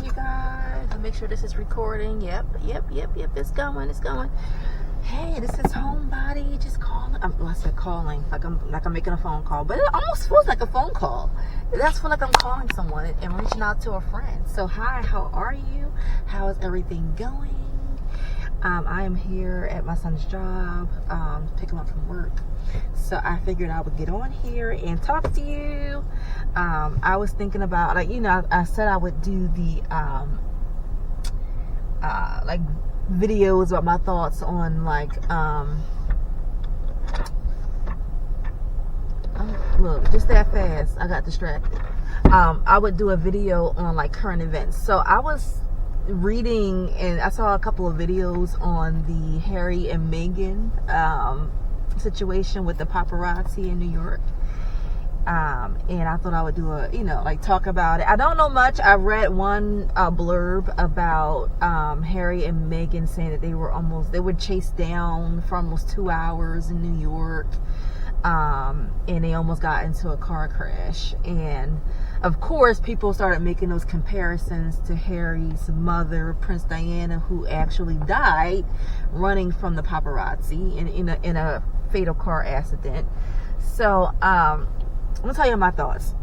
you guys. Make sure this is recording. Yep. It's going. Hey, this is Homebody. Just calling. I said calling, like I'm making a phone call, but it almost feels like a phone call. That's feel like I'm calling someone and reaching out to a friend. So hi, how are you? How is everything going? I am here at my son's job, picking him up from work. So I figured I would get on here and talk to you. I was thinking about, I said I would do the videos about my thoughts on look, just that fast I got distracted. I would do a video on current events. So I was reading and I saw a couple of videos on the Harry and Meghan situation with the paparazzi in New York, and I thought I would do talk about it. I don't know much. I read one blurb about Harry and Meghan saying that they were chased down for almost 2 hours in New York, and they almost got into a car crash. And of course, people started making those comparisons to Harry's mother, Prince Diana, who actually died running from the paparazzi in a fatal car accident. So, I'm gonna tell you my thoughts.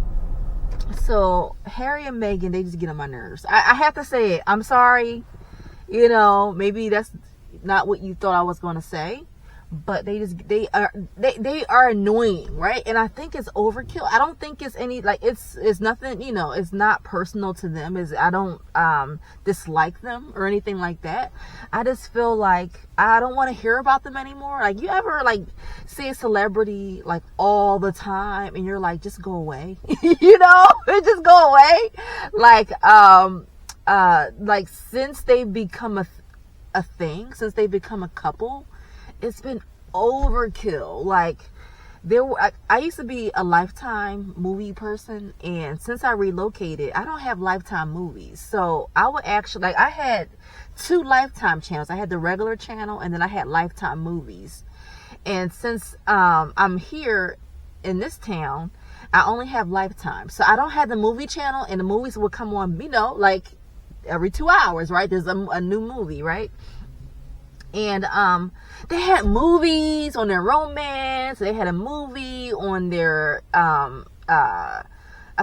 So, Harry and Meghan, they just get on my nerves. I have to say it. I'm sorry. Maybe that's not what you thought I was gonna say. But they are annoying, right? And I think it's overkill. I don't think it's any it's nothing, it's not personal to them. I don't dislike them or anything like that. I just feel like I don't want to hear about them anymore. You ever see a celebrity all the time and you're like, just go away, just go away. Since they've become a thing, since they've become a couple, it's been overkill. I used to be a Lifetime movie person, and since I relocated, I don't have Lifetime movies. So I would actually, I had 2 Lifetime channels. I had the regular channel, and then I had Lifetime movies. And since I'm here in this town, I only have Lifetime. So I don't have the movie channel, and the movies will come on, every 2 hours, right? There's a new movie, right? And they had movies on their romance. They had a movie on their I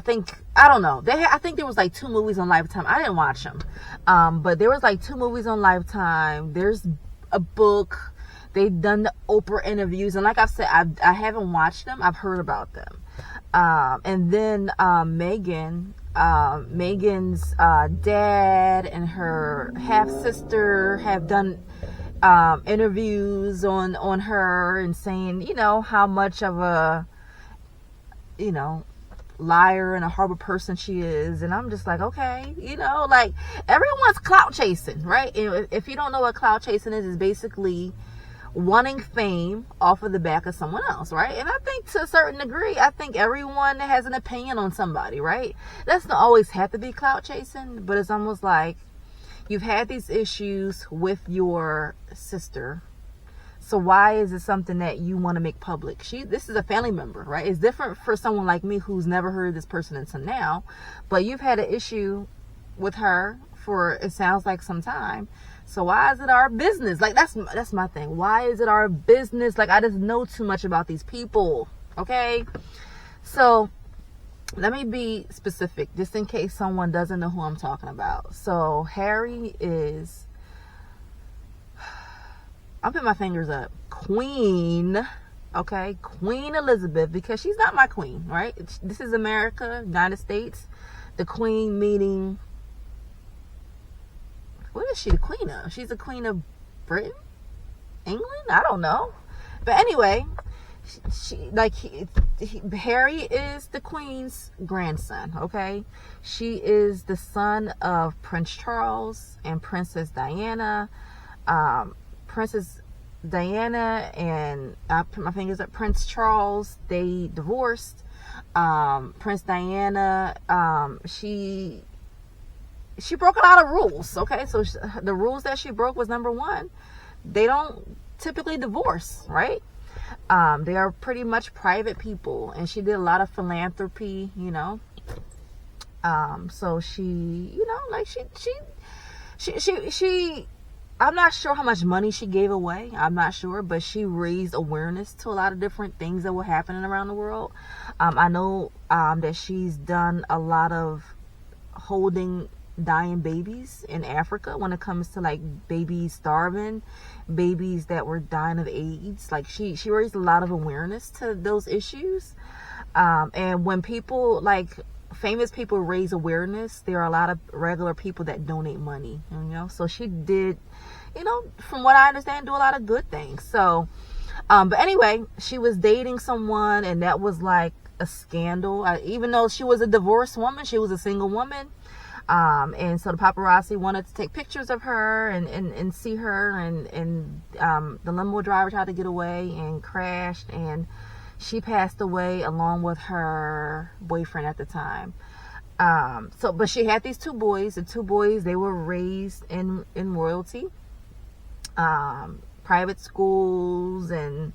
think there was 2 movies on Lifetime. I didn't watch them, but there was 2 movies on Lifetime. There's a book. They've done the Oprah interviews, and like I said, I haven't watched them. I've heard about them. And then Meghan's dad and her half sister have done interviews on her and saying, how much of a, liar and a horrible person she is. And I'm just okay, everyone's clout chasing, right? And if you don't know what clout chasing is, it's basically wanting fame off of the back of someone else, right? And I think to a certain degree, I think everyone has an opinion on somebody, right? That's not always have to be clout chasing, but it's almost you've had these issues with your sister. So why is it something that you want to make public? This is a family member, right? It's different for someone like me who's never heard of this person until now. But you've had an issue with her for, it sounds like, some time. So why is it our business? That's my thing. Why is it our business? I just know too much about these people. Okay? So let me be specific, just in case someone doesn't know who I'm talking about. So Harry is, I'm putting my fingers up, Queen, okay? Queen Elizabeth, because she's not my queen, right? This is America, United States. The queen meaning, what is she the queen of? She's the queen of Britain? England? I don't know. But anyway, Harry is the queen's grandson, okay? She is the son of Prince Charles and Princess Diana. Princess Diana and I put my fingers up, Prince Charles, they divorced. Prince Diana, she broke a lot of rules, okay? So the rules that she broke was, number 1, they don't typically divorce, right? They are pretty much private people, and she did a lot of philanthropy, So she, you know, like she I'm not sure how much money she gave away. I'm not sure, but she raised awareness to a lot of different things that were happening around the world. I know that she's done a lot of holding dying babies in Africa when it comes to like babies starving, babies that were dying of AIDS. Like she raised a lot of awareness to those issues. And when people like famous people raise awareness, there are a lot of regular people that donate money, you know. So she did, you know, from what I understand, do a lot of good things. So but anyway, she was dating someone, and that was like a scandal. Even though she was a divorced woman, she was a single woman. And so the paparazzi wanted to take pictures of her and see her, and the limo driver tried to get away and crashed, and she passed away along with her boyfriend at the time. But she had these two boys. The two boys, they were raised in royalty, private schools, and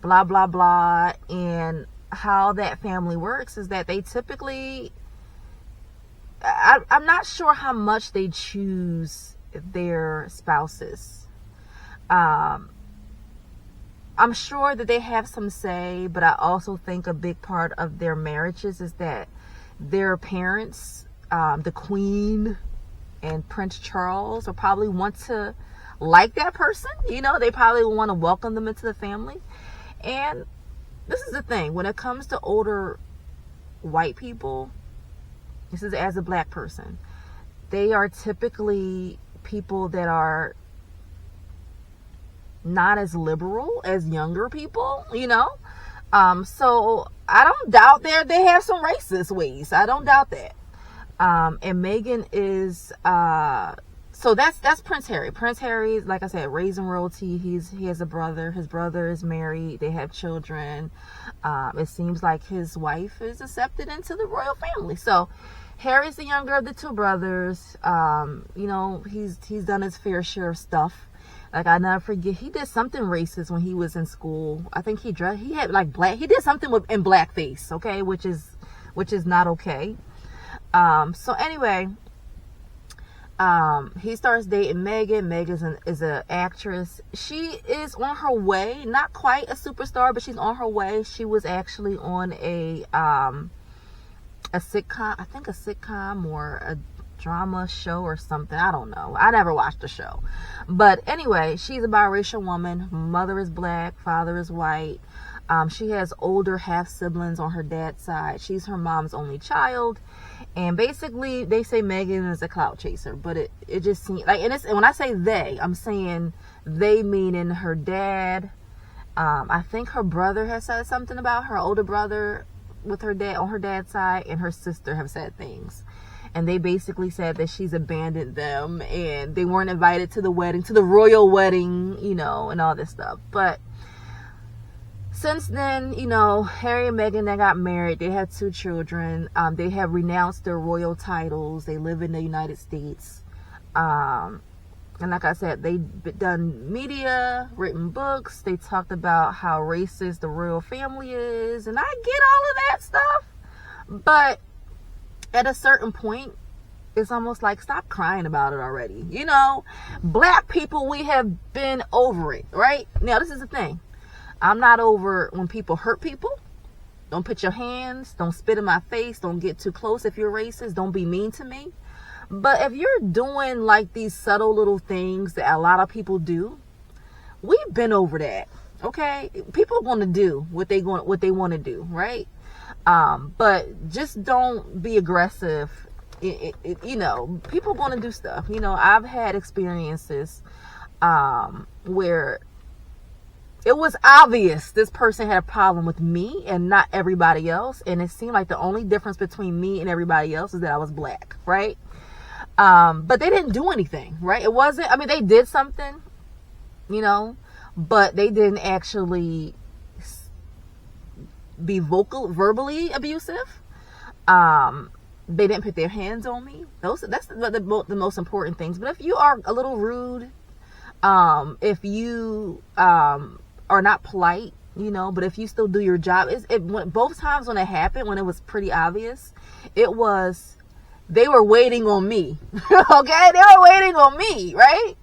blah, blah, blah. And how that family works is that they typically, I'm not sure how much they choose their spouses. I'm sure that they have some say, but I also think a big part of their marriages is that their parents, the Queen and Prince Charles, will probably want to like that person. You know, they probably want to welcome them into the family. And this is the thing, when it comes to older white people, this is as a black person, they are typically people that are not as liberal as younger people, you know. So I don't doubt they have some racist ways. I don't doubt that. And Meghan is so that's Prince Harry. Prince Harry, like I said, raised in royalty. He has a brother. His brother is married. They have children. It seems like his wife is accepted into the royal family. So Harry's the younger of the two brothers. You know, he's done his fair share of stuff. Like, I never forget, he did something racist when he was in school. I think he had like he did something in blackface, okay, which is not okay. So anyway, he starts dating Meghan. Meghan is an actress. She is on her way, not quite a superstar, but she's on her way. She was actually on a sitcom, I think a sitcom or a drama show or something. I don't know. I never watched the show. But anyway, she's a biracial woman. Mother is black, father is white. She has older half siblings on her dad's side. She's her mom's only child. And basically, they say Meghan is a clout chaser, but it just seems like, and when I say they, I'm saying they meaning her dad. I think her brother has said something about her older brother with her dad on her dad's side, and her sister have said things. And they basically said that she's abandoned them and they weren't invited to the wedding, to the royal wedding, you know, and all this stuff. But since then, you know, Harry and Meghan, they got married. They had 2 children. They have renounced their royal titles. They live in the United States. And like I said, they've done media, written books. They talked about how racist the royal family is. And I get all of that stuff. But at a certain point, it's almost like, stop crying about it already. You know, black people, we have been over it, right? Now, this is the thing. I'm not over when people hurt people. Don't put your hands, don't spit in my face, don't get too close if you're racist, don't be mean to me. But if you're doing like these subtle little things that a lot of people do, we've been over that, okay? People want to do what they want to do, right? But just don't be aggressive. You know, people want to do stuff. You know, I've had experiences where it was obvious this person had a problem with me and not everybody else. And it seemed like the only difference between me and everybody else is that I was black, right? But they didn't do anything, right? It wasn't, I mean, they did something, you know, but they didn't actually be verbally abusive. They didn't put their hands on me. That's the most important things. But if you are a little rude, if you are not polite, you know, but if you still do your job, both times when it happened, when it was pretty obvious, it was they were waiting on me. Okay, they were waiting on me, right?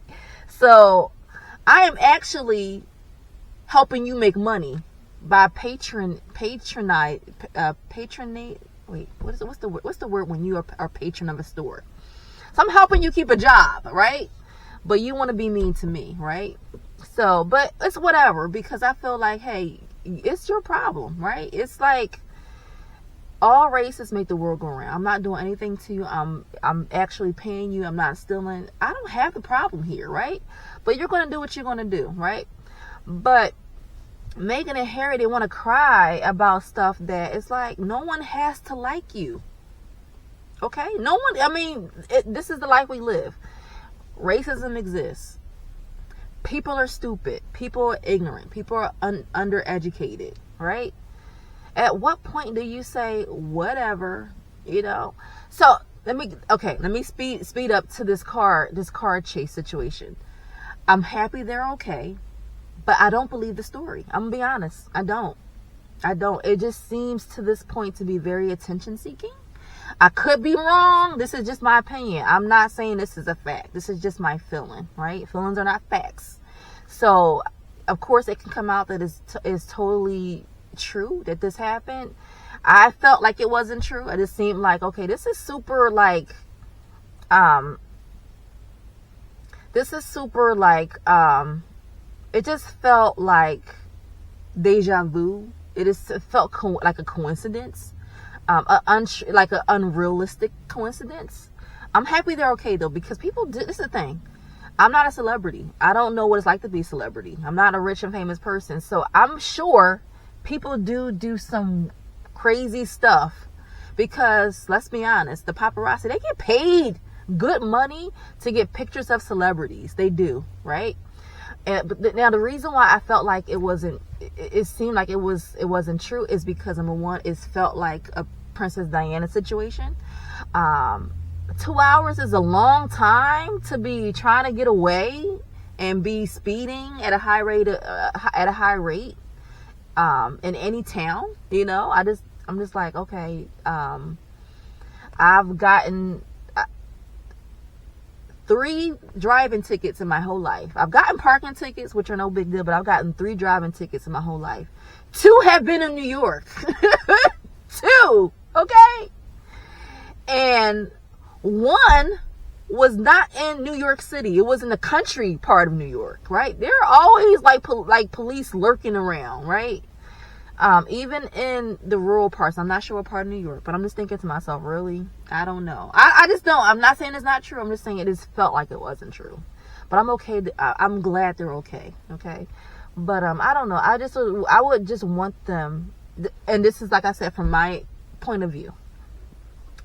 So I am actually helping you make money by patronate. Wait, what's the word when you are patron of a store? So I'm helping you keep a job, right? But you want to be mean to me, right? So, but it's whatever, because I feel like, hey, it's your problem, right? It's like all races make the world go around. I'm not doing anything to you. I'm actually paying you. I'm not stealing. I don't have the problem here, right? But you're going to do what you're going to do, right? But Meghan and Harry, they want to cry about stuff that it's like, no one has to like you. Okay? No one, I mean, this is the life we live. Racism exists. People are stupid. People are ignorant. People are undereducated, right? At what point do you say, whatever, you know? So let me speed up to this car chase situation. I'm happy they're okay. But I don't believe the story. I'm going to be honest. I don't. It just seems to this point to be very attention seeking. I could be wrong. This is just my opinion. I'm not saying this is a fact. This is just my feeling, right? Feelings are not facts. So, of course, it can come out that is totally true that this happened. I felt like it wasn't true. It just seemed like, okay, this is super like, it just felt like deja vu. It felt like a coincidence, like an unrealistic coincidence. I'm happy they're okay though, because people do. This is the thing. I'm not a celebrity. I don't know what it's like to be a celebrity. I'm not a rich and famous person, so I'm sure people do some crazy stuff. Because let's be honest, the paparazzi, they get paid good money to get pictures of celebrities. They do, right? But now the reason why I felt like it seemed like it wasn't true is because, number one, it felt like a Princess Diana situation. 2 hours is a long time to be trying to get away and be speeding at a high rate, in any town. You know, I'm just like, okay, I've gotten 3 driving tickets in my whole life. I've gotten parking tickets, which are no big deal, but I've gotten 3 driving tickets in my whole life. 2 have been in New York. 2, okay? And 1 was not in New York City. It was in the country part of New York, right? There are always like police lurking around, right? Even in the rural parts. I'm not sure what part of New York, but I'm just thinking to myself, really? I don't know. I just don't. I'm not saying it's not true. I'm just saying it just felt like it wasn't true. But I'm okay. I'm glad they're okay. Okay. But I don't know. I would just want them, and this is, like I said, from my point of view,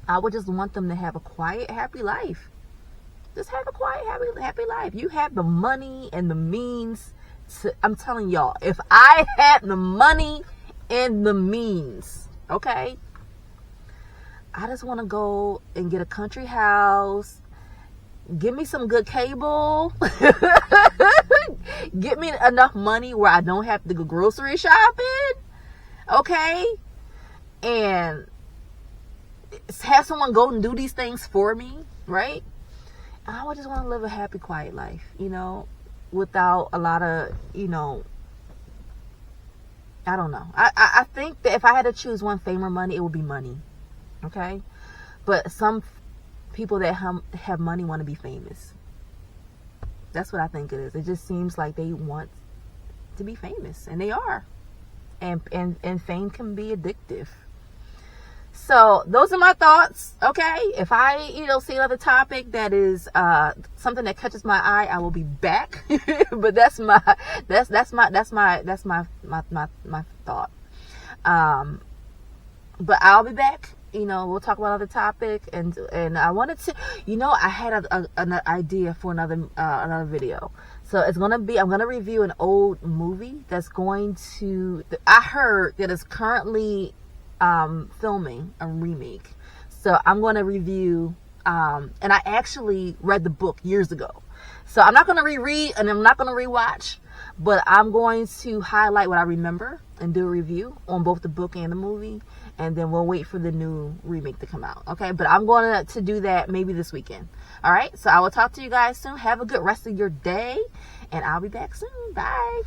I would just want them to have a quiet, happy life. Just have a quiet, happy life. You have the money and the means to, I'm telling y'all, if I had the money and the means, okay, I just want to go and get a country house, give me some good cable, get me enough money where I don't have to go grocery shopping, okay, and have someone go and do these things for me, right? I would just want to live a happy, quiet life, you know, without a lot of, you know, I don't know. I think that if I had to choose one, fame or money, it would be money. Okay? But some people that have money want to be famous. That's what I think it is. It just seems like they want to be famous. And they are. And fame can be addictive. So those are my thoughts. Okay? If I, see another topic that is something that catches my eye, I will be back. But that's my thought. But I'll be back. We'll talk about another topic, and I wanted to, I had an idea for another video. So it's gonna be, I'm gonna review an old movie that's I heard that is currently filming a remake. So I'm going to review, and I actually read the book years ago. So I'm not going to reread and I'm not going to rewatch, but I'm going to highlight what I remember and do a review on both the book and the movie. and then we'll wait for the new remake to come out. Okay, but I'm going to do that maybe this weekend. All right, so I will talk to you guys soon. Have a good rest of your day, and I'll be back soon. Bye.